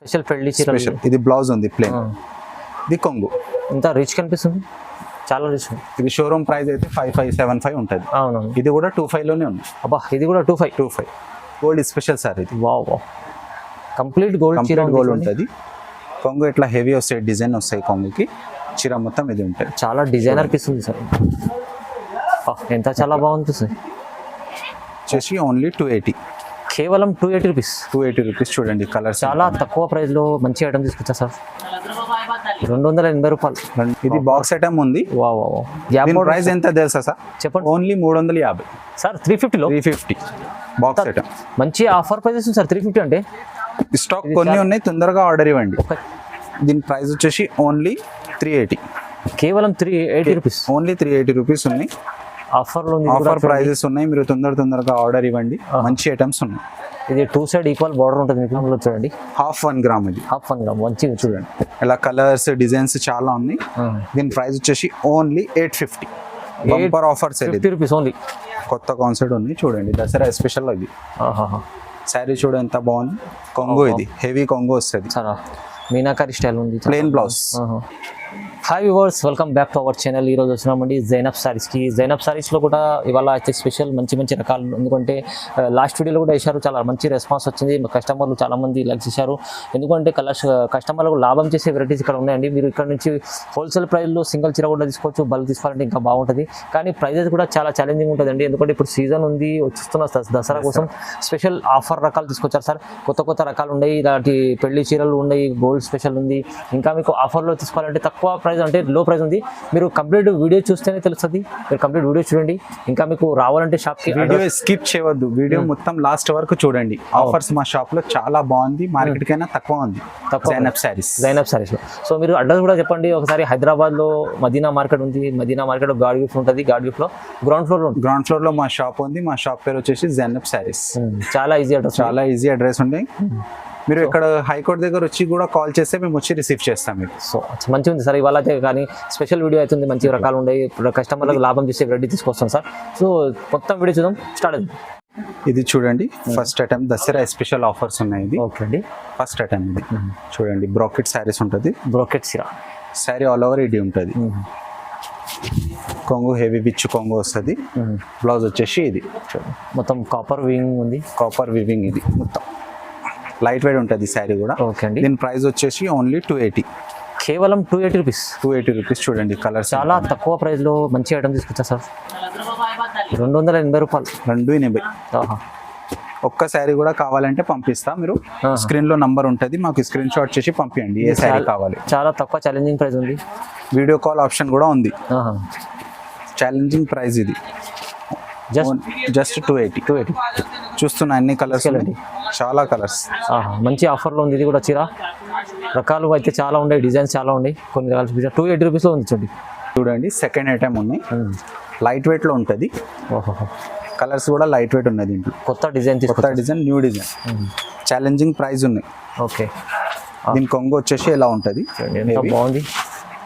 Special పెళ్లి చీర special. ఇది బ్లౌజ్ ఉంది ప్లేన్. ఇది కొంగు. ఇంత రిచ్ కనిపిస్తుంది, చాలా రిచ్. ఇది షోరూమ్ ప్రైస్ అయితే 5575 ఉంటుంది. అవునవును. ఇది కూడా 25 లోనే ఉంది. అబ్బా, ఇది కూడా 25 గోల్డ్ స్పెషల్ సార్ ఇది. వావ్ వావ్, కంప్లీట్ గోల్డ్ చీర గోల్డ్ ఉంటుంది. కొంగు ఇట్లా హెవీ వస్తాయి, డిజైన్ వస్తాయి కొంగుకి. చీర మొత్తం ఇది ఉంటుంది. చాలా డిజైనర్ పీస్ ఉంది సార్. ఎంత చాలా బాగుంటుంది. వచ్చేసి ఓన్లీ 280. కేవలం 280 రూపీస్. 280 రూపీస్. చూడండి కలర్ చాలా తక్కువ ప్రైస్ లో మంచి ఐటమ్ తీసుకొచ్చా సార్. 280 రూపాయలు. ఇది బాక్స్ ఐటమ్ ఉంది. Wow wow. ప్రైస్ ఎంత తెలుసా సార్? చెప్పండి. Only 350 sir. 350 లో 350 బాక్స్ ఐటమ్. మంచి ఆఫర్ ప్రైస్ సార్. 350 అంటే స్టాక్ కొన్ని ఉన్నాయి, తొందరగా ఆర్డర్ ఇవ్వండి. దీని ప్రైస్ వచ్చేసి ఓన్లీ 380. కేవలం 380 రూపీస్. ఓన్లీ 380 రూపీస్ ఉన్నాయి. ఆఫర్ ప్రైజెస్ ఉన్నాయి. మీరు తొందరగా ఆర్డర్ ఇవ్వండి. మంచి ఐటమ్స్ ఉన్నాయి. ఇది 2 సైడ్ ఈక్వల్ బార్డర్ ఉంటుంది మీకు. చూడండి, హాఫ్ 1 గ్రామ్. ఇది హాఫ్ 1 గ్రామ్. మంచిగా చూడండి. ఇలా కలర్స్ డిజైన్స్ చాలా ఉన్నాయి. దీని ప్రైస్ వచ్చేసి only 850. Bumper offers. 50 rupees only. కొత్త కాన్సెప్ట్ ఉంది చూడండి, దసరా స్పెషల్. ఇది శారీ చూడ ఎంత బాగుంది. కొంగు, ఇది హెవీ కొంగు వస్తుంది. మీనాకరి స్టైల్ ఉంది. Plain blouse. Hi viewers, welcome back to our channel. ఈరోజు వచ్చినామండి జైనబ్ సారీస్కి. జైనబ్ సారీస్లో కూడా ఇవాళ అయితే స్పెషల్ మంచి రకాలు. ఎందుకంటే లాస్ట్ వీడియోలో కూడా వేశారు, చాలా మంచి రెస్పాన్స్ వచ్చింది. కస్టమర్లు చాలామంది లైక్ చేశారు. ఎందుకంటే కస్టమర్లకు లాభం చేసే వెరైటీస్ ఇక్కడ ఉన్నాయండి. మీరు ఇక్కడ నుంచి హోల్సేల్ ప్రైస్లో సింగిల్ చీర కూడా తీసుకోవచ్చు. బల్క్ తీసుకోవాలంటే ఇంకా బాగుంటుంది. కానీ ప్రైజెస్ కూడా చాలా ఛాలెంజింగ్ ఉంటుందండి. ఎందుకంటే ఇప్పుడు సీజన్ ఉంది, వస్తున్న దసరా కోసం స్పెషల్ ఆఫర్ రకాలు తీసుకొచ్చారు సార్. కొత్త రకాలు ఉన్నాయి. ఇలాంటి పెళ్లి చీరలు ఉన్నాయి, గోల్డ్ స్పెషల్ ఉంది. ఇంకా మీకు ఆఫర్లో తీసుకోవాలంటే తక్కువ ప్రైస్ అంటే లో ప్రైస్ ఉంది. మీరు కంప్లీట్ వీడియో చూస్తేనే తెలుస్తుంది. మీరు కంప్లీట్ వీడియో చూడండి. ఇంకా మీకు రావాలంటే షాప్కి వీడియో స్కిప్ చేయవద్దు. వీడియో మొత్తం లాస్ట్ వరకు చూడండి. ఆఫర్స్ మా షాప్ లో చాలా బాగుంది. మార్కెట్ కైనా తక్కువ ఉంది. జైనబ్ సారీస్. సో మీరు అడ్రస్ కూడా చెప్పండి ఒకసారి. హైదరాబాద్ లో మదీనా మార్కెట్ ఉంది. మదీనా మార్కెట్ గాడ్ గిఫ్ట్ ఉంటుంది. గాడ్ గిఫ్ట్ లో గ్రౌండ్ ఫ్లోర్ లో మా షాప్ ఉంది. మా షాప్ పేరు వచ్చేసి జైనబ్ సారీస్. చాలా ఈజీ అడ్రస్ ఉంది. మీరు ఇక్కడ హైకోర్టు దగ్గర వచ్చి కూడా కాల్ చేస్తే మేము వచ్చి రిసీవ్ చేస్తాం మీకు. సో మంచిగా ఉంది సార్. ఇవాళ అయితే కానీ స్పెషల్ వీడియో అవుతుంది. మంచి రకాలు ఉన్నాయి. కస్టమర్లకు లాభం చేసే రెడీ తీసుకొస్తాం సార్. సో మొత్తం వీడియో చూద్దాం. స్టార్ట్ అవుతుంది. ఇది చూడండి, first item Dasara special offers ఉన్నాయి. ఇది ఓకే అండి. ఫస్ట్ ఐటమ్ ఇది చూడండి. బ్రోకెట్ శారీస్ ఉంటుంది. బ్రోకెట్ శారీ ఆల్ ఓవర్ ఇది ఉంటుంది. కొంగు హెవీ విచ్ కొంగు వస్తుంది. బ్లౌజ్ వచ్చేసి ఇది మొత్తం కాపర్ వివింగ్ ఉంది. ఇది మొత్తం లైట్ వెయిట్ ఉంటుంది శారీ కూడా. ఓకే అండి. దీని ప్రైస్ వచ్చేసి ఓన్లీ 280. కేవలం 280 రూపీస్. 280 రూపీస్. చూడండి కలర్ చాలా తక్కువ ప్రైస్ లో మంచి ఐటమ్ తీసుకొచ్చా సార్. 280 రూపాయలు. 280. ఒక్క శారీ కూడా కావాలంటే పంపిస్తా. మీరు స్క్రీన్ లో నంబర్ ఉంటుంది, మాకు స్క్రీన్ షాట్ చేసి పంపించండి ఏ శారీ కావాలి. చాలా తక్కువ ఛాలెంజింగ్ ప్రైస్ ఉంది. వీడియో కాల్ ఆప్షన్ కూడా ఉంది. ఛాలెంజింగ్ ప్రైస్ ఇది. జస్ట్ 280. చూస్తున్నా అన్ని కలర్స్, చాలా కలర్స్. మంచి ఆఫర్లో ఉంది. ఇది కూడా చీర రకాలు అయితే చాలా ఉన్నాయి, డిజైన్స్ చాలా ఉన్నాయి. కొన్ని రకాల 280 రూపీస్లో ఉంది. చూడండి సెకండ్ ఐటమ్ ఉన్నాయి. లైట్ వెయిట్ లో ఉంటుంది. కలర్స్ కూడా లైట్ వెయిట్ ఉన్నది. దీంట్లో కొత్త design, new design. Challenging price ఉన్నాయి. ఓకే. దీని కొంగు వచ్చేసి ఎలా ఉంటుంది. బాగుంది.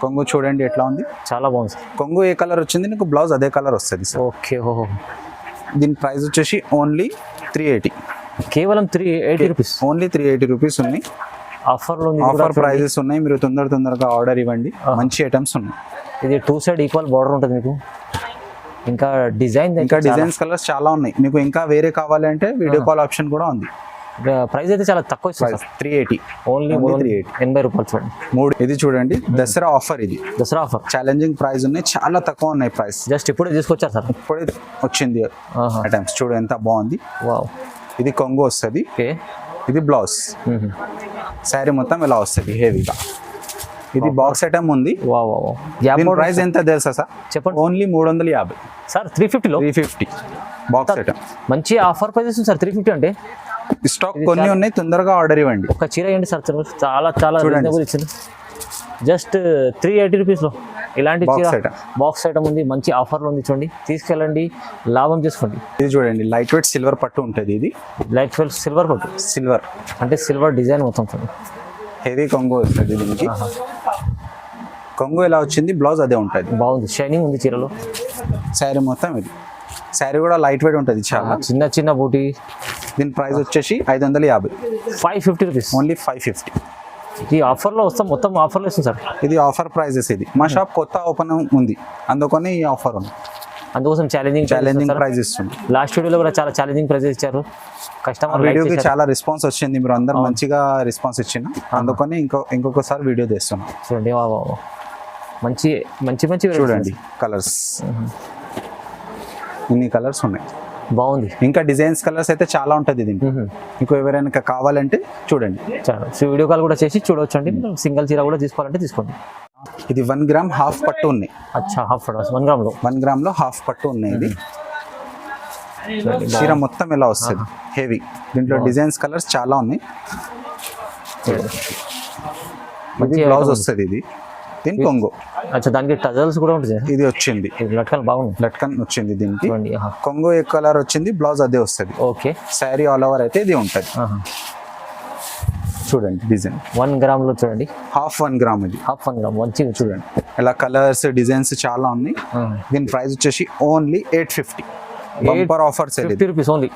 కొంగు చూడండి ఎట్లా ఉంది. చాలా బాగుంది. కొంగు ఏ కలర్ వచ్చింది నీకు, బ్లౌజ్ అదే కలర్ వస్తుంది. ఓకే. దీని ప్రైస్ వచ్చేసి ఓన్లీ 380. కేవలం 380 రూపీస్. ఓన్లీ 380 రూపీస్ ఉన్నాయి. ఆఫర్ ప్రైజెస్ ఉన్నాయి. మీరు తొందరగా ఆర్డర్ ఇవ్వండి. మంచి ఐటమ్స్ ఉన్నాయి. ఇది 2 సైడ్ ఈక్వల్ బార్డర్ ఉంటుంది మీకు. ఇంకా డిజైన్స్ కలర్స్ చాలా ఉన్నాయి. మీకు ఇంకా వేరే కావాలంటే వీడియో కాల్ ఆప్షన్ కూడా ఉంది. ప్రైస్ అయితే చాలా తక్కువ ఇస్తుంది. 380. ఓన్లీ 80 రూపాయలు. చూడండి ఇది చూడండి దసరా ఆఫర్. ఇది దసరా ఆఫర్. ఛాలెంజింగ్ ప్రైస్ ఉన్నాయి, చాలా తక్కువ ఉన్నాయి ప్రైస్. జస్ట్ ఇప్పుడే తీసుకొచ్చారు సార్. ఇప్పుడే వచ్చింది ఐటమ్స్. చూడు ఎంత బాగుంది. వావ్. ఇది కొంగు వస్తుంది. ఇది బ్లౌజ్. శారీ మొత్తం ఇలా వస్తుంది హెవీగా. ఇది బాక్స్ ఐటమ్ ఉంది. ప్రైస్ ఎంత తెలుసా సార్? చెప్పండి. Only 350 sir. 350 లో 350 బాక్స్ ఐటమ్. మంచి ఆఫర్ ప్రైస్ సార్. 350 అంటే స్టాక్ కొన్ని ఉన్నాయి, తొందరగా ఆర్డర్ ఇవ్వండి. ఒక చీర ఏంటి సార్, చాలా రీజనబుల్ ఇచ్చింది. జస్ట్ 380 రూపీస్లో ఇలాంటి చీర బాక్స్ ఐటమ్ ఉంది. మంచి ఆఫర్లో ఉంది. చూడండి, తీసుకెళ్ళండి, లాభం చేసుకోండి. ఇది చూడండి లైట్ వెయిట్ సిల్వర్ పట్టు ఉంటుంది. ఇది లైట్ వెయిట్ సిల్వర్ పట్టు. సిల్వర్ అంటే సిల్వర్ డిజైన్ మొత్తం. చూడండి హెవీ కొంగు వస్తుంది. దీనికి కొంగు ఎలా వచ్చింది, బ్లౌజ్ అదే ఉంటుంది. బాగుంది, షైనింగ్ ఉంది చీరలో. శారీ మొత్తం ఇది. శారీ కూడా లైట్ వెయిట్ ఉంటుంది. చాలా చిన్న బూటీ దీని ప్రైస్ వచ్చేసి 550. 550 రూపీస్. ఓన్లీ 550. ఈ ఆఫర్లో వస్తాం, మొత్తం ఆఫర్లో ఇస్తుంది సార్. ఇది ఆఫర్ ప్రైజెస్. ఇది మా షాప్ కొత్త ఓపెన్ ఉంది, అందుకని ఈ ఆఫర్ ఉంది. అందుకోసం ఛాలెంజింగ్ ప్రైస్ ఇస్తుంది. లాస్ట్ వీడియోలో కూడా చాలా ఛాలెంజింగ్ ప్రైజెస్ ఇచ్చారు. కస్టమర్ వీడియోకి చాలా రెస్పాన్స్ వచ్చింది, మీరు అందరు మంచిగా రెస్పాన్స్ ఇచ్చిన, అందుకని ఇంకొకసారి వీడియో చేస్తున్నాం. చూడండి మంచి మంచి మంచి చూడండి కలర్స్, ఇన్ని కలర్స్ ఉన్నాయి. బాగుంది. ఇంకా డిజైన్స్ కలర్స్ అయితే చాలా ఉంటుంది దీనికి. మీకు ఎవరైనా కావాలంటే చూడండి, వీడియో కాల్ కూడా చేసి చూడవచ్చు అండి. సింగిల్ చీర కూడా తీసుకోవాలంటే తీసుకోండి. ఇది 1 గ్రామ్ హాఫ్ పట్టు ఉన్నాయి. అచ్చా, హాఫ్ పట్టు 1 గ్రామ్ లో హాఫ్ పట్టు ఉన్నాయి. ఇది చీర మొత్తం ఎలా వస్తుంది, హెవీ. దీంట్లో డిజైన్స్ కలర్స్ చాలా ఉన్నాయి. ఇది బ్లౌజ్ వస్తుంది. ఇది దీని కొంగు. అచ్చా, దానికి టజల్స్ కూడా ఉంటుంది. ఇది వచ్చింది లట్కన్, బాగుంది. లట్కన్ వచ్చింది దీనికి. కొంగు ఏ కలర్ వచ్చింది, బ్లౌజ్ అదే వస్తుంది. ఓకే. శారీ ఆల్ ఓవర్ అయితే ఇది ఉంటుంది. చూడండి డిజైన్ 1 గ్రామ్ లో చూడండి, హాఫ్ 1 గ్రామ్. ఇది హాఫ్ 1 గ్రామ్ మంచిగా చూడండి. ఇలా కలర్స్ డిజైన్స్ చాలా ఉన్నాయి. దీని ప్రైస్ వచ్చేసి only 850. Bumper offers 50 rupees only.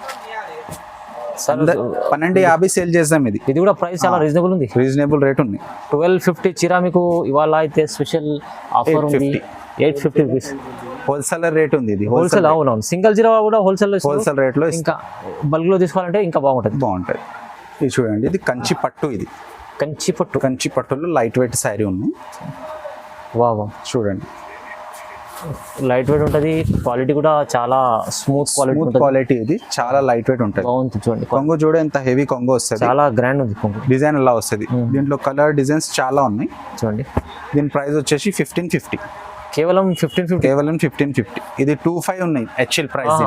1250 sale చేద్దాం. ఇది కూడా ప్రైస్ చాలా రీజనబుల్ ఉంది, రీజనబుల్ రేట్ ఉంది. 1250 చీర మీకు ఇవాళ అయితే స్పెషల్ ఆఫర్ ఉంది. 850 రూపీస్ హోల్సేలర్ రేట్ ఉంది. ఇది హోల్సేల్. అవునవును, సింగిల్ చీర కూడా హోల్సేల్ రేట్ లో. ఇంకా బల్క్ లో తీసుకోవాలంటే ఇంకా బాగుంటుంది. ఇది చూడండి, ఇది కంచి పట్టు. ఇది కంచి పట్టులో లైట్ వెయిట్ శారీ ఉంది. వావ్, చూడండి లైట్ వెయిట్ ఉంటుంది. క్వాలిటీ కూడా చాలా స్మూత్ క్వాలిటీ. ఇది చాలా లైట్ వెయిట్ ఉంటుంది. బాగుంది. చూడండి కొంగు చూడ ఎంత హెవీ కొంగు వస్తుంది, చాలా గ్రాండ్ ఉంది కొంగు. డిజైన్ ఎలా వస్తుంది. దీంట్లో కలర్ డిజైన్స్ చాలా ఉన్నాయి. చూడండి దీని ప్రైస్ వచ్చేసి 1550. కేవలం 1550. ఇది 25 ఉన్నాయి యాక్చువల్ ప్రైస్.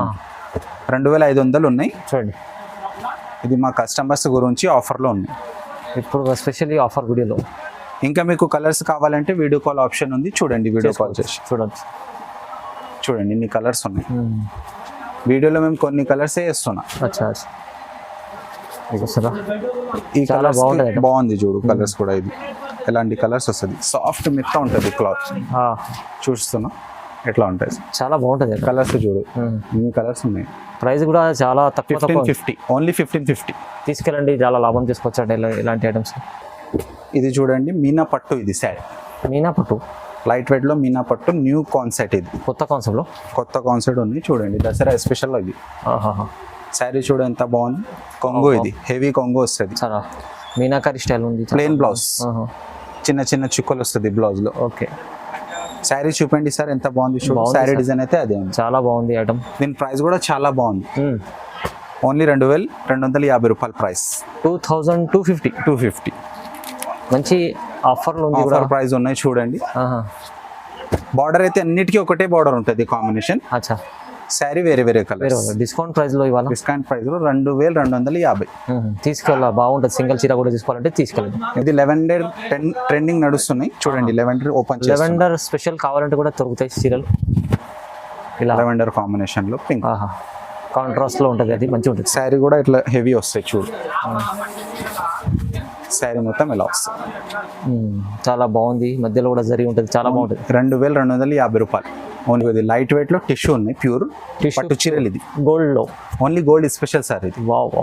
2500 ఉన్నాయి. చూడండి, ఇది మా కస్టమర్స్ గురించి ఆఫర్లో ఉంది ఇప్పుడు, స్పెషల్లీ ఆఫర్ వీడియోలో. ఇంకా మీకు కలర్స్ కావాలంటే వీడియో కాల్ ఆప్షన్ ఉంది. చూడండి, వీడియో కాల్ చేసి చూడండి ఇన్ని కలర్స్ ఉన్నాయి. వీడియోలో మేము కొన్ని కలర్స్ వేస్తున్నా. ఈ కలర్ బాగుంది చూడు, కలర్స్ కూడా. ఇది ఎలాంటి కలర్స్ వస్తుంది, సాఫ్ట్ మెత్త ఉంటుంది క్లాత్. చూస్తున్నా ఎట్లా ఉంటుంది, చాలా బాగుంటుంది. కలర్స్ చూడు, ఇన్ని కలర్స్ ఉన్నాయి. ప్రైస్ కూడా చాలా తక్కువ. 1550, ఓన్లీ 1550. తీసుకెళ్ళండి, చాలా లాభం చేసుకోవచ్చు ఇలాంటి ఐటమ్స్. ఇది చూడండి మీనా పట్టు. ఇది శారీ మీనా పట్టు, లైట్ వెయిట్ లో మీనా పట్టు, న్యూ కాన్సెప్ట్. ఇది కొత్త కాన్సెప్ట్ ఉంది. చూడండి దసరా స్పెషల్. ఇది శారీ చూడ ఎంత బాగుంది. కొంగు, ఇది హెవీ కొంగు వస్తుంది. మీనాకారి స్టైల్ ఉంది. ప్లెయిన్ బ్లౌజ్, చిన్న చిన్న చుక్కలు వస్తుంది బ్లౌజ్ లో. ఓకే, శారీ చూపండి సార్ ఎంత బాగుంది. శారీ డిజైన్ అయితే అదే ఉంది, చాలా బాగుంది ఐటమ్. దీని ప్రైస్ కూడా చాలా బాగుంది. ఓన్లీ 2250 రూపాయలు ప్రైస్. 2250. మంచి ఆఫర్లు ఉంది. ఆఫర్ ప్రైస్ ఉన్నాయి చూడండి. బార్డర్ అయితే అన్నిటికీ ఒకటే బార్డర్ ఉంటుంది కాంబినేషన్. అచ్చా, శారీ వేరే వేరే కలర్. డిస్కౌంట్ ప్రైస్ లో ఇవాళ, డిస్కౌంట్ ప్రైస్ లో 2250. తీసుకెళ్ళా, బాగుంటుంది. సింగిల్ చీర కూడా తీసుకోవాలంటే తీసుకెళ్ళండి. ఇది లెవెండర్ ట్రెండింగ్ నడుస్తున్నాయి చూడండి. లెవెండర్ ఓపెన్, లెవెండర్ స్పెషల్ కావాలంటే కూడా దొరుకుతాయి చీరలు. ఇలా లెవెండర్ కాంబినేషన్ లో పింక్ కాంట్రాస్ట్ లో ఉంటుంది, అది మంచిగా ఉంటుంది. శారీ కూడా ఇట్లా హెవీ వస్తాయి చూడు. శారీ మొత్తం ఎలా వస్తుంది, చాలా బాగుంది. మధ్యలో కూడా జరిగి ఉంటుంది, చాలా బాగుంటుంది. 2250 రూపాయలు ఓన్లీ. ఇది లైట్ వెయిట్ లో టిష్యూ ఉన్నాయి, ప్యూర్ పట్టు చీరలు. ఇది గోల్డ్ లో, ఓన్లీ గోల్డ్ స్పెషల్ సార్. ఇది వావ్,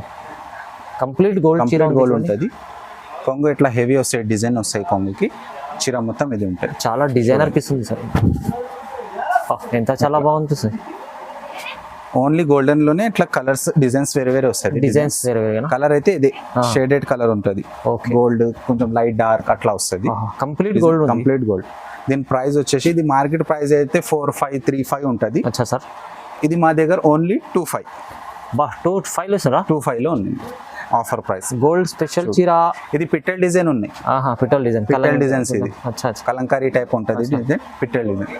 కంప్లీట్ గోల్డ్ చీర. గోల్డ్ ఉంటుంది. కొంగు ఇట్లా హెవీ వస్తాయి, డిజైన్ వస్తాయి కొంగుకి. చీర మొత్తం ఇది ఉంటుంది. చాలా డిజైనర్ పీస్ ఉంది సార్. ఎంత చాలా బాగుంది సార్. ఓన్లీ గోల్డెన్ లోనే ఇట్లా కలర్స్ డిజైన్స్ వేరే వేరే వస్తాయి. డిజైన్స్ వేరే వేరే. కలర్ అయితే ఇదే షేడెడ్ కలర్ ఉంటుంది. గోల్డ్ కొంచెం లైట్ డార్క్ అట్లా వస్తుంది. Complete gold. దీని ప్రైస్ వచ్చేసి, ఇది మార్కెట్ ప్రైస్ అయితే 4535 ఉంటుంది. అచ్చా సార్, ఇది మా దగ్గర ఓన్లీ 25. 25 లో ఉంది ఆఫర్ ప్రైస్. గోల్డ్ స్పెషల్ చీర. ఇది పిట్టల్ డిజైన్ ఉన్నాయి. పిట్టల్ డిజైన్స్. ఇది కలంకారీ టైప్ ఉంటుంది. పిట్టల్ డిజైన్.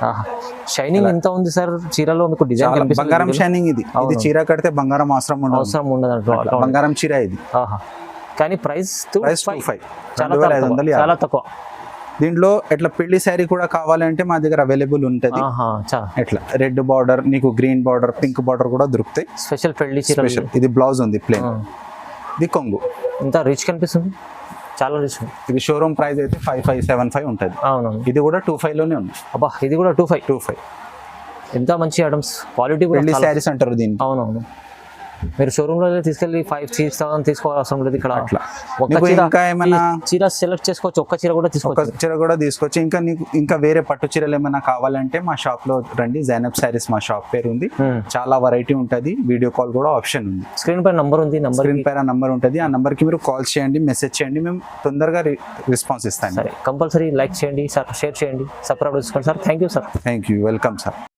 షైనింగ్ ఎంత ఉంది సార్ చీరలో మీకు? డిజైన్ బంగారం షైనింగ్. ఇది చీర కడితే బంగారం అవసరం ఉండదు. బంగారం చీర ఇది. కానీ ప్రైస్ 25, చాలా తక్కువ. దీంట్లో ఎట్లా పెళ్లి శారీ కూడా కావాలంటే మా దగ్గర అవైలబుల్ ఉంటుంది. ఎట్లా రెడ్ బార్డర్, నీకు గ్రీన్ బార్డర్, పింక్ బార్డర్ కూడా దొరుకుతాయి. స్పెషల్ పెళ్లి చీర. ఇది బ్లౌజ్ ఉంది ప్లేన్. ఇది కొంగు. ఇంత రిచ్ కనిపిస్తుంది, చాలా రిచ్. ఇది షోరూమ్ ప్రైస్ అయితే 5575 ఉంటుంది. అవును, ఇది కూడా 25 లోనే ఉంది. అబ్బా, ఇది కూడా 25. ఎంత మంచి ఐటమ్స్, క్వాలిటీ కూడా. పెళ్లి శారీస్ అంటారు దీన్ని. అవునవును, మీరు షోరూమ్ లో తీసుకెళ్ళి 5,000-6,000 తీసుకోవాల్సిన అవసరం లేదు ఇక్కడ. అట్లా ఒక నీకు చీర ఇంకా ఏమైనా చీర సెలెక్ట్ చేసుకోవచ్చు, ఒక్క చీర కూడా ఒక తీసుకోవచ్చు. చీర కూడా తీసుకోవచ్చు. ఇంకా నీకు ఇంకా వేరే పట్టు చీరలు ఏమైనా కావాలంటే మా షాప్ లో రండి. జైనబ్ సారీస్ మా షాప్ పేరు ఉంది. చాలా వెరైటీ ఉంటది. వీడియో కాల్ కూడా ఆప్షన్ ఉంది. స్క్రీన్ పై నంబర్ ఉంది, స్క్రీన్ పైన నంబర్ ఉంటుంది. ఆ నంబర్ కి మీరు కాల్ చేయండి, మెసేజ్ చేయండి, మేము తొందరగా రెస్పాన్స్ ఇస్తాం. సరే, కంపల్సరీ లైక్ చేయండి సార్, షేర్ చేయండి, సబ్స్క్రైబ్ చేసుకోండి sir. Thank you sir. Thank you, welcome sir.